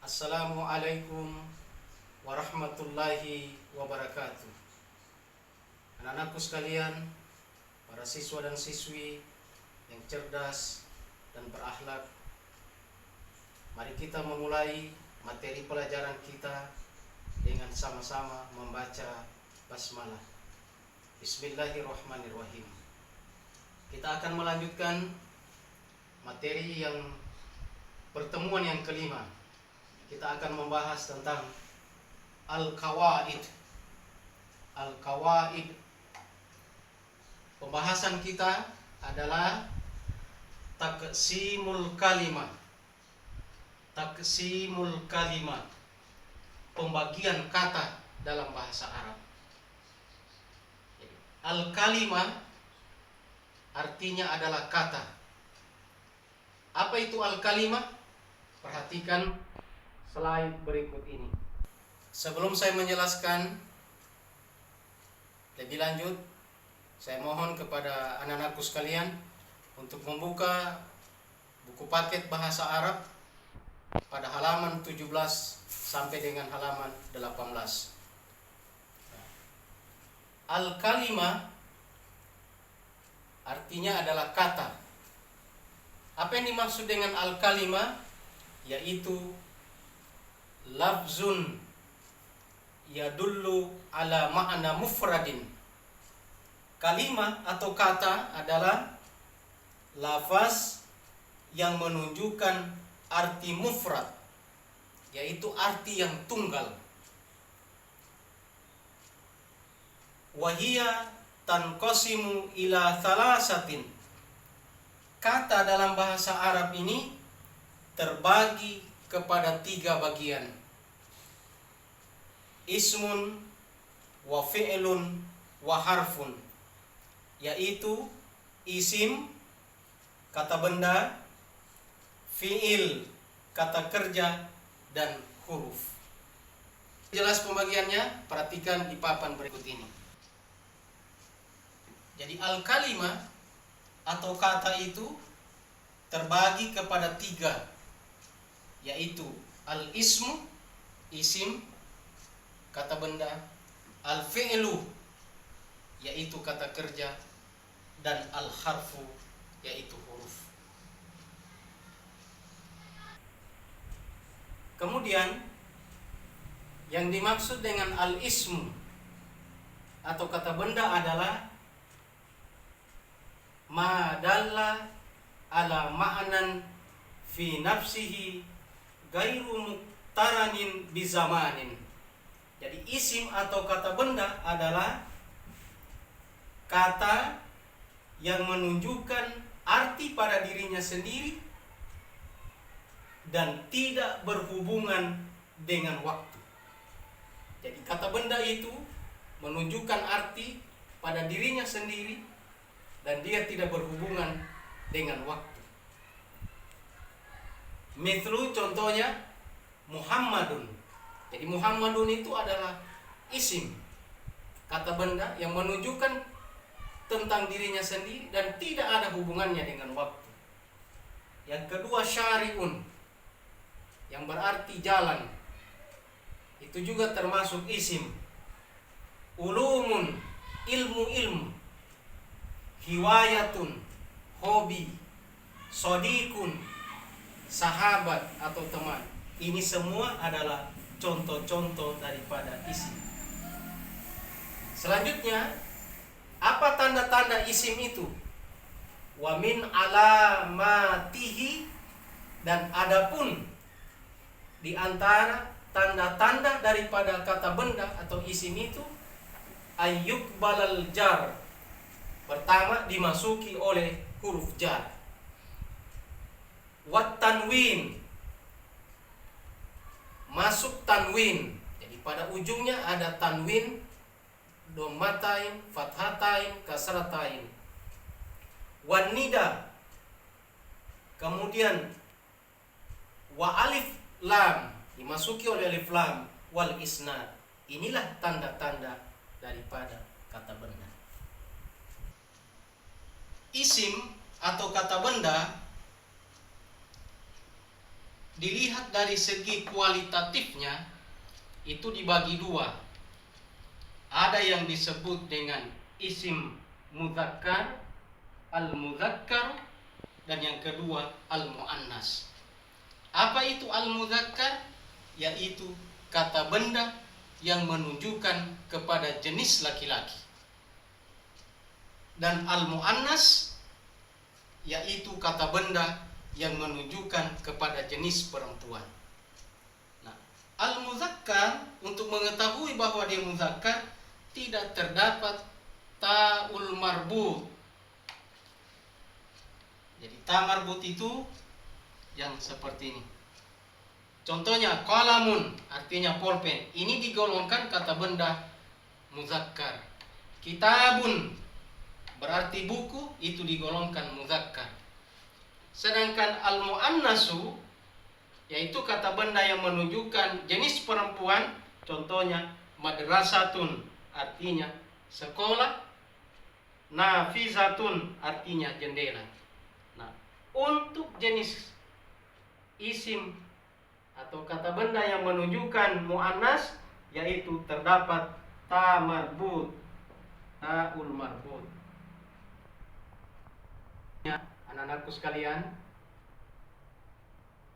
Assalamualaikum warahmatullahi wabarakatuh. Anak-anakku sekalian, para siswa dan siswi yang cerdas dan berakhlak, mari kita memulai materi pelajaran kita dengan sama-sama membaca basmalah. Bismillahirrahmanirrahim. Kita akan melanjutkan materi yang pertemuan yang kelima. Kita akan membahas tentang Al-Qawaid. Al-Qawaid. Pembahasan kita adalah Taqsimul Kalimah. Taqsimul Kalimah. Pembagian kata dalam bahasa Arab. Al-Kalimah artinya adalah kata. Apa itu Al-Kalimah? Perhatikan slide berikut ini. Sebelum saya menjelaskan lebih lanjut, saya mohon kepada anak-anakku sekalian untuk membuka buku paket bahasa Arab pada halaman 17 sampai dengan halaman 18. Al-Kalimah artinya adalah kata. Apa yang dimaksud dengan Al-Kalimah? Yaitu lafzun yadullu ala ma'na mufradin. Kalimah atau kata adalah lafaz yang menunjukkan arti mufrad, yaitu arti yang tunggal. Wahia tanqasimu ila thalathatin. Kata dalam bahasa Arab ini terbagi kepada 3 bagian. Ismun wa fi'lun wa harfun, yaitu isim, kata benda, fi'il, kata kerja, dan huruf. Jelas pembagiannya, perhatikan di papan berikut ini. Jadi al-kalimah atau kata itu terbagi kepada 3, yaitu al-ismu, isim, kata benda, al-fi'lu, yaitu kata kerja, dan al-harfu, yaitu huruf. Kemudian yang dimaksud dengan al-ismu atau kata benda adalah ma dalla ala ma'nan fi nafsihi gairu muqtaranin bizamanin. Jadi isim atau kata benda adalah kata yang menunjukkan arti pada dirinya sendiri dan tidak berhubungan dengan waktu. Jadi kata benda itu menunjukkan arti pada dirinya sendiri dan dia tidak berhubungan dengan waktu. Mithlu, contohnya Muhammadun. Jadi Muhammadun itu adalah isim, kata benda yang menunjukkan tentang dirinya sendiri dan tidak ada hubungannya dengan waktu. Yang kedua syari'un, yang berarti jalan. Itu juga termasuk isim. Ulumun, ilmu-ilmu. Hiwayatun, hobi. Sodikun, sahabat atau teman. Ini semua adalah contoh-contoh daripada isim. Selanjutnya, apa tanda-tanda isim itu? Wa min alamatihi, dan adapun di antara tanda-tanda daripada kata benda atau isim itu ayyuqbalal jar. Pertama, dimasuki oleh huruf jar. Wat tanwin, masuk tanwin. Jadi pada ujungnya ada tanwin, dhammatain, fathatain, kasratain. Wan nida, kemudian wa alif lam, dimasuki oleh alif lam, wal isnad. Inilah tanda-tanda daripada kata benda. Isim atau kata benda dilihat dari segi kualitatifnya itu dibagi dua. Ada yang disebut dengan isim mudzakkar, al-mudzakkar, dan yang kedua al-muannas. Apa itu al-mudzakkar? Yaitu kata benda yang menunjukkan kepada jenis laki-laki. Dan al-muannas yaitu kata benda yang menunjukkan kepada jenis perempuan. Nah, al-muzakkar, untuk mengetahui bahwa dia muzakkar, tidak terdapat ta'ul marbut. Jadi ta marbut itu yang seperti ini. Contohnya qalamun, artinya pulpen. Ini digolongkan kata benda muzakkar. Kitabun berarti buku, itu digolongkan muzakkar. Sedangkan al-muannasu yaitu kata benda yang menunjukkan jenis perempuan, contohnya madrasatun artinya sekolah, nafizatun artinya jendela. Nah, untuk jenis isim atau kata benda yang menunjukkan muannas yaitu terdapat ta marbut, taul marbut. Anak-anakku sekalian,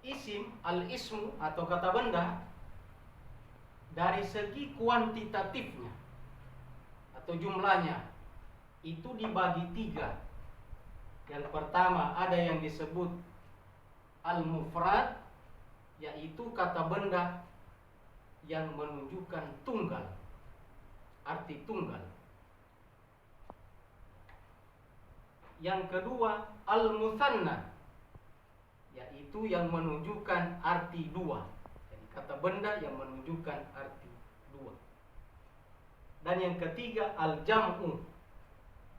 isim, al-ismu atau kata benda dari segi kuantitatifnya atau jumlahnya itu dibagi tiga. Yang pertama ada yang disebut al-mufrad, yaitu kata benda yang menunjukkan tunggal, arti tunggal. Yang kedua al-mutsanna, yaitu yang menunjukkan arti dua. Jadi kata benda yang menunjukkan arti dua. Dan yang ketiga al-jam'u,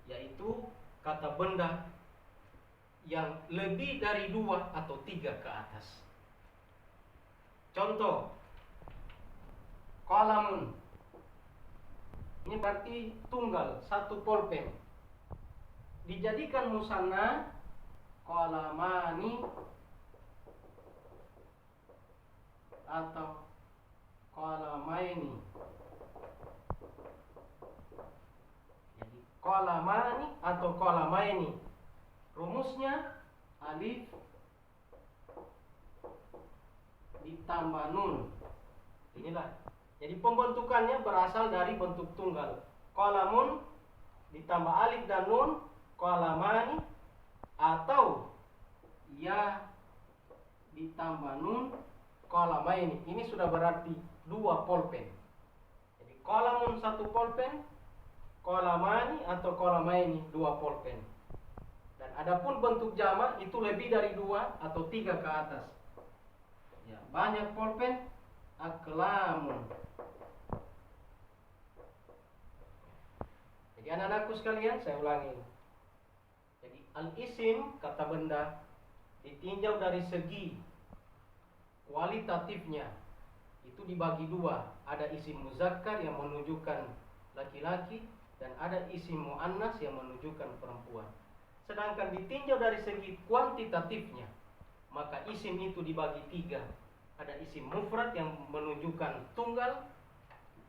yaitu kata benda yang lebih dari dua atau tiga ke atas. Contoh, qalamun, ini berarti tunggal, satu pulpen. Dijadikan musanna qalamani atau qalamaini. Jadi qalamani atau qalamaini, rumusnya alif ditambah nun. Inilah. Jadi pembentukannya berasal dari bentuk tunggal. Qalamun ditambah alif dan nun, qalamani, atau ya ditambah nun, qalamaini. Ini sudah berarti dua pulpen. Jadi qalamun satu pulpen, qalamani atau qalamaini dua pulpen. Dan adapun bentuk jamak itu lebih dari dua atau tiga ke atas. Ya, banyak pulpen, aklamun. Jadi anak-anakku sekalian, saya ulangi. Jadi al-isim, kata benda, ditinjau dari segi kualitatifnya itu dibagi dua. Ada isim muzakkar yang menunjukkan laki-laki, dan ada isim muannas yang menunjukkan perempuan. Sedangkan ditinjau dari segi kuantitatifnya, maka isim itu dibagi tiga. Ada isim mufrad yang menunjukkan tunggal,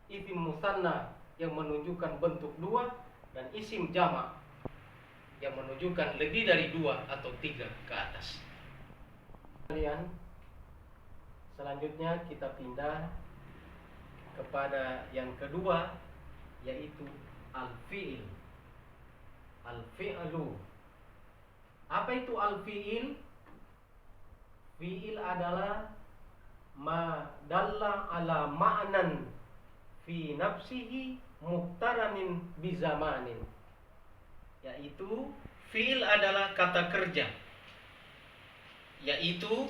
isim musanna yang menunjukkan bentuk dua, dan isim jamak yang menunjukkan lebih dari dua atau tiga ke atas. Kemudian selanjutnya kita pindah kepada yang kedua, yaitu al-fi'il. Al-fi'lu. Apa itu al-fi'il? Fi'il adalah ma dalla ala ma'nan fi nafsihi muqtaranin bizamanin. Yaitu fi'il adalah kata kerja, yaitu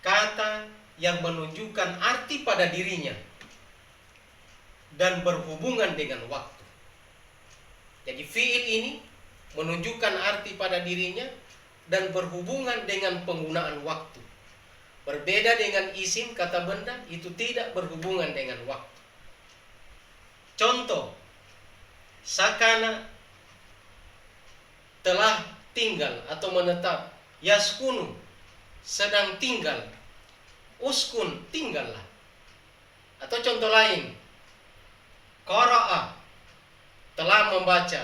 kata yang menunjukkan arti pada dirinya dan berhubungan dengan waktu. Jadi fi'il ini menunjukkan arti pada dirinya dan berhubungan dengan penggunaan waktu. Berbeda dengan isim, kata benda, itu tidak berhubungan dengan waktu. Contoh, sakana telah tinggal atau menetap, yaskunu sedang tinggal, uskun, tinggallah. Atau contoh lain, qara'a, telah membaca.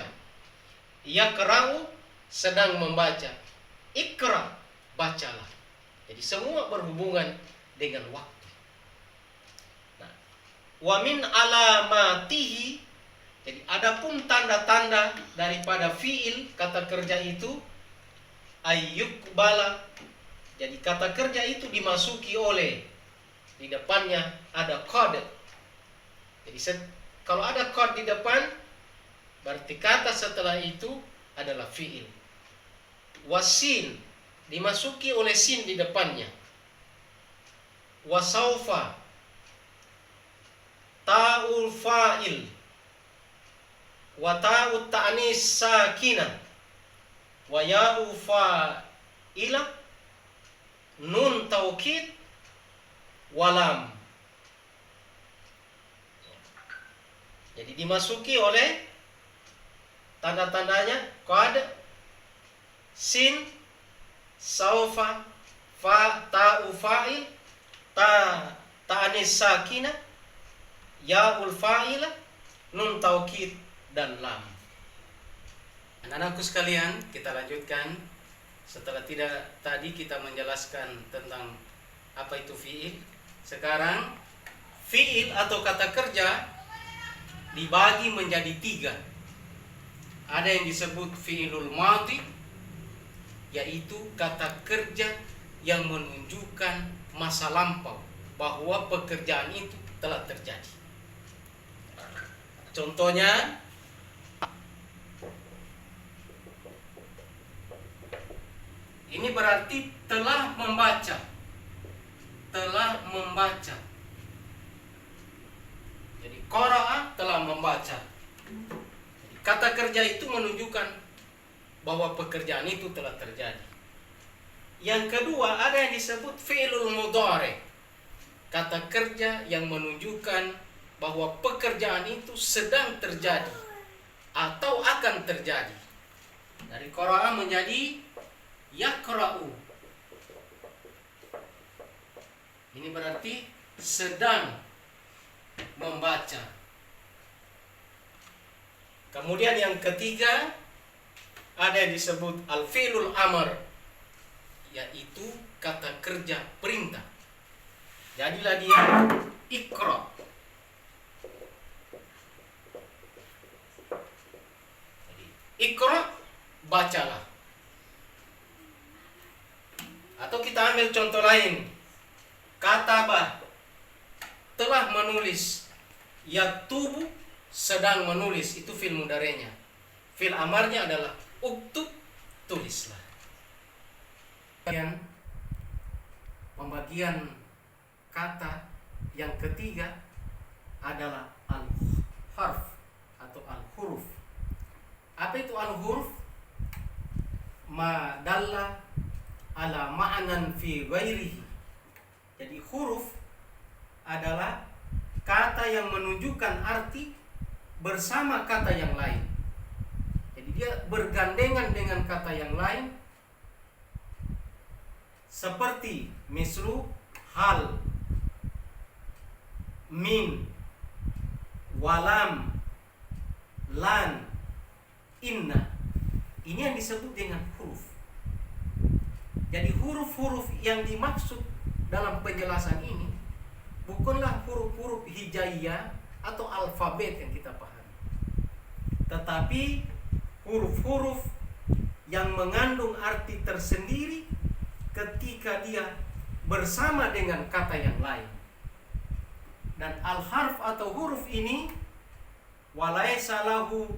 Yaqra'u, sedang membaca. Iqra, bacalah. Jadi semua berhubungan dengan waktu. Nah, wa min alamatihi, jadi adapun tanda-tanda daripada fiil kata kerja itu ayyukbala. Jadi kata kerja itu dimasuki oleh, di depannya ada qad. Jadi kalau ada qad di depan, berarti kata setelah itu adalah fiil. Wasin, dimasuki oleh sin di depannya. Wasaufa, ta'ul fa'il, wa ta'ut ta'nis sakinah, wa ya'u fa'ila, nun taukid, walam. Jadi dimasuki oleh tanda-tandanya qad, sin, saufa, fa, ta'u fa'il, ta'anis sakinah, ya'ul fa'ilah, nun taukid, dan lam. Anak-anakku sekalian, kita lanjutkan. Setelah tadi kita menjelaskan tentang apa itu fi'il, sekarang fi'il atau kata kerja dibagi menjadi 3. Ada yang disebut fi'ilul madhi, yaitu kata kerja yang menunjukkan masa lampau, bahwa pekerjaan itu telah terjadi. Contohnya, ini berarti telah membaca. Telah membaca. Jadi qara'a, telah membaca. Kata kerja itu menunjukkan bahwa pekerjaan itu telah terjadi. Yang kedua, ada yang disebut fi'lul mudhari, kata kerja yang menunjukkan bahwa pekerjaan itu sedang terjadi atau akan terjadi. Dari qara'a menjadi yaqra'u. Ini berarti sedang membaca. Kemudian yang ketiga, ada yang disebut al-fi'lul amr, yaitu kata kerja perintah. Jadilah dia iqra. Jadi, iqra, bacalah. Atau kita ambil contoh lain, katabah, telah menulis. Yaktubu, sedang menulis. Itu fi'il mudhari'nya. Fi'il amarnya adalah uktub, tulislah. Pembagian kata yang ketiga adalah al-harf atau al-huruf. Apa itu al-huruf? Ma dalla ala ma'nan fi ghairihi. Jadi huruf adalah kata yang menunjukkan arti bersama kata yang lain. Jadi dia bergandengan dengan kata yang lain, seperti mislu, hal, min, walam, lan, inna. Ini yang disebut dengan huruf. Jadi huruf-huruf yang dimaksud dalam penjelasan ini bukanlah huruf-huruf hijaiyah atau alfabet yang kita pahami, tetapi huruf-huruf yang mengandung arti tersendiri ketika dia bersama dengan kata yang lain. Dan al-harf atau huruf ini walaysa lahu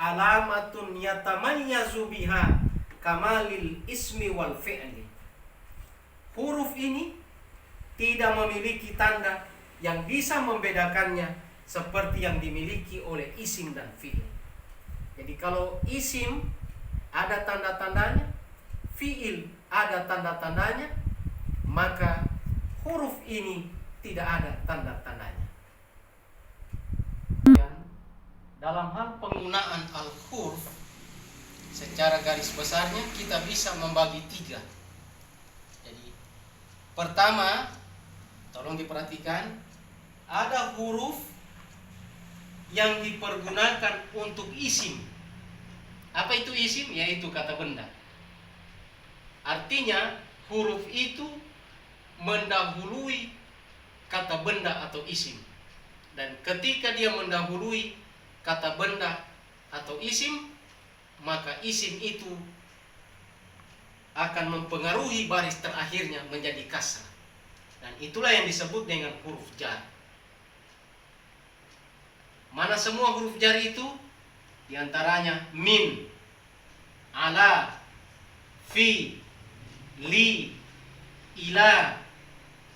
alamatun yatamayyazu biha kamalil ismi wal fi'li. Huruf ini tidak memiliki tanda yang bisa membedakannya seperti yang dimiliki oleh isim dan fi'il. Jadi kalau isim ada tanda-tandanya, fi'il ada tanda-tandanya, maka huruf ini tidak ada tanda-tandanya. Dalam hal penggunaan al-huruf, secara garis besarnya kita bisa membagi 3. Jadi pertama, Tolong diperhatikan, ada huruf yang dipergunakan untuk isim. Apa itu isim? Yaitu kata benda. Artinya huruf itu mendahului kata benda atau isim. Dan ketika dia mendahului kata benda atau isim, maka isim itu akan mempengaruhi baris terakhirnya menjadi kasrah. Dan itulah yang disebut dengan huruf jar. Mana semua huruf jar itu? Di antaranya min, ala, fi, li, ila,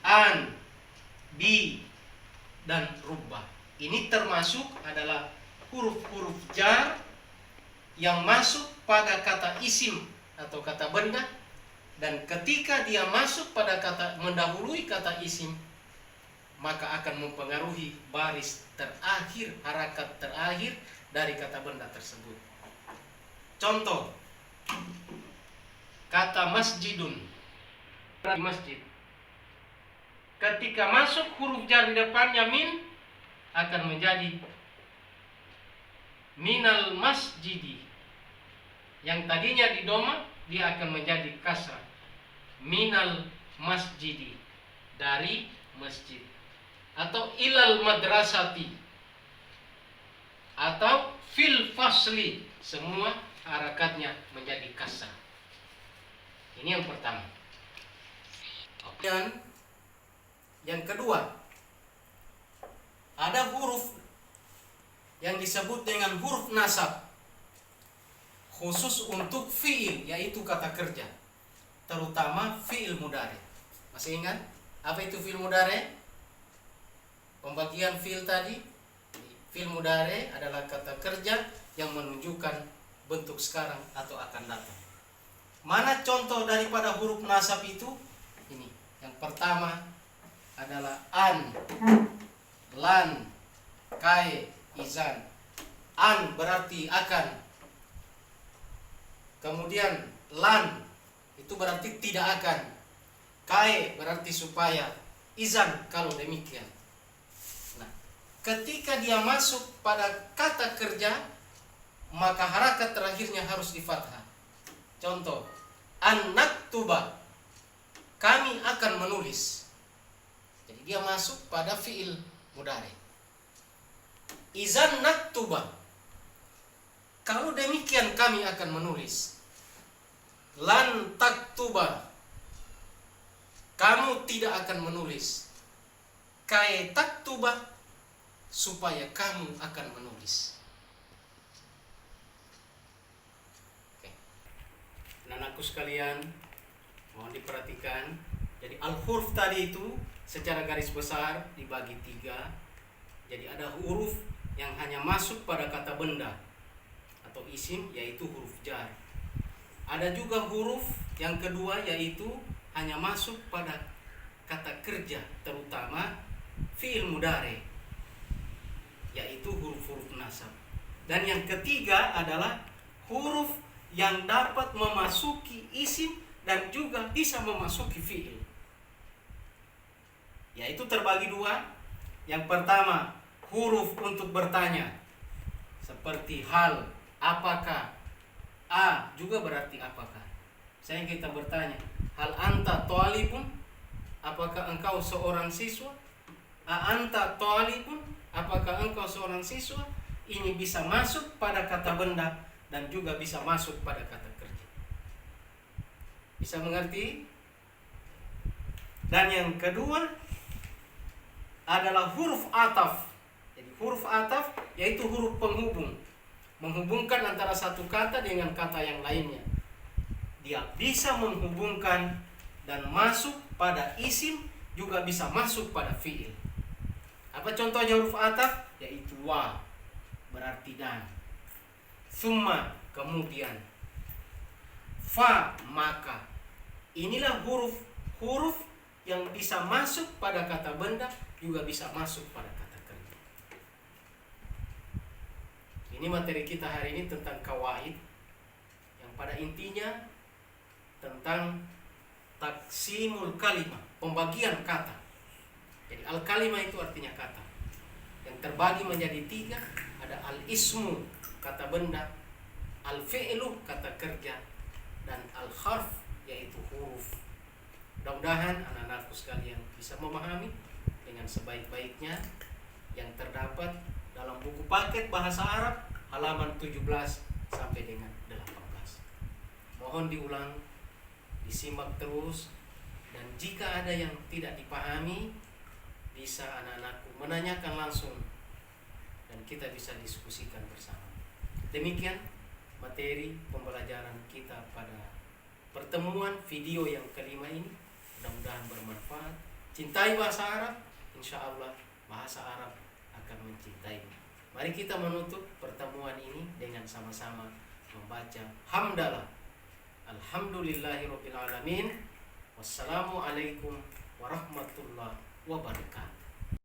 an, bi, dan rubba. Ini termasuk adalah huruf-huruf jar yang masuk pada kata isim atau kata benda, dan ketika dia masuk pada kata mendahului kata isim, maka akan mempengaruhi baris terakhir, harakat terakhir dari kata benda tersebut. Contoh, kata masjidun, masjid. Ketika masuk huruf jar di depannya min, akan menjadi minal masjidi. Yang tadinya di doma, dia akan menjadi kasrah. Minal masjidi, dari masjid. Atau ilal madrasati, atau fil fasli, semua harakatnya menjadi kasrah. Ini yang pertama. Dan yang kedua, ada huruf yang disebut dengan huruf nasab, khusus untuk fiil, yaitu kata kerja, terutama fiil mudhari. Masih ingat apa itu fiil mudhari? Pembagian fiil tadi. Fiil mudhari adalah kata kerja yang menunjukkan bentuk sekarang atau akan datang. Mana contoh daripada huruf nasab itu? Ini. Yang pertama adalah an, lan, kai, izan. An berarti akan. Kemudian lan itu berarti tidak akan. Kai berarti supaya. Izan kalau demikian. Nah, ketika dia masuk pada kata kerja, maka harakat terakhirnya harus di fathah. Contoh, an naktuba, kami akan menulis. Jadi dia masuk pada fiil mudhari. Izan naktuba, kalau demikian kami akan menulis. Lan taktuba, kamu tidak akan menulis. Kai taktuba, supaya kamu akan menulis. Oke. Anakku sekalian, mohon diperhatikan. Jadi al-huruf tadi itu secara garis besar dibagi 3. Jadi ada huruf yang hanya masuk pada kata benda atau isim, yaitu huruf jar. Ada juga huruf yang kedua, yaitu hanya masuk pada kata kerja, terutama fiil mudhari, yaitu huruf-huruf nasab. Dan yang ketiga adalah huruf yang dapat memasuki isim dan juga bisa memasuki fiil, yaitu terbagi 2. Yang pertama, huruf untuk bertanya, seperti hal, apakah. A juga berarti apakah. Saya kita bertanya, hal anta thalibun, apakah engkau seorang siswa? A anta thalibun, apakah engkau seorang siswa? Ini bisa masuk pada kata benda dan juga bisa masuk pada kata kerja. Bisa mengerti? Dan yang kedua adalah huruf ataf. Jadi huruf ataf yaitu huruf penghubung, menghubungkan antara satu kata dengan kata yang lainnya. Dia bisa menghubungkan dan masuk pada isim, juga bisa masuk pada fiil. Apa contohnya huruf ataf? Yaitu wa, berarti dan. Summa, kemudian. Fa, maka. Inilah huruf yang bisa masuk pada kata benda, juga bisa masuk pada kata kerja. Ini materi kita hari ini tentang kawaid, yang pada intinya tentang taksimul kalimah, pembagian kata. Jadi al-kalimah itu artinya kata. Yang terbagi menjadi 3, ada al-ismu, kata benda, al-fi'lu, kata kerja, dan al-harf, yaitu huruf. Mudah-mudahan anak-anakku sekalian bisa memahami dengan sebaik-baiknya yang terdapat dalam buku paket bahasa Arab halaman 17 sampai dengan 18. Mohon diulang, disimak terus, dan jika ada yang tidak dipahami, bisa anak-anakku menanyakan langsung dan kita bisa diskusikan bersama. Demikian materi pembelajaran kita pada pertemuan video yang kelima ini. Mudah-mudahan bermanfaat. Cintai bahasa Arab, insya Allah bahasa Arab akan mencintaimu. Mari kita menutup pertemuan ini dengan sama-sama membaca hamdalah. Alhamdulillahirabbil alamin. Wassalamualaikum warahmatullahi wabarakatuh.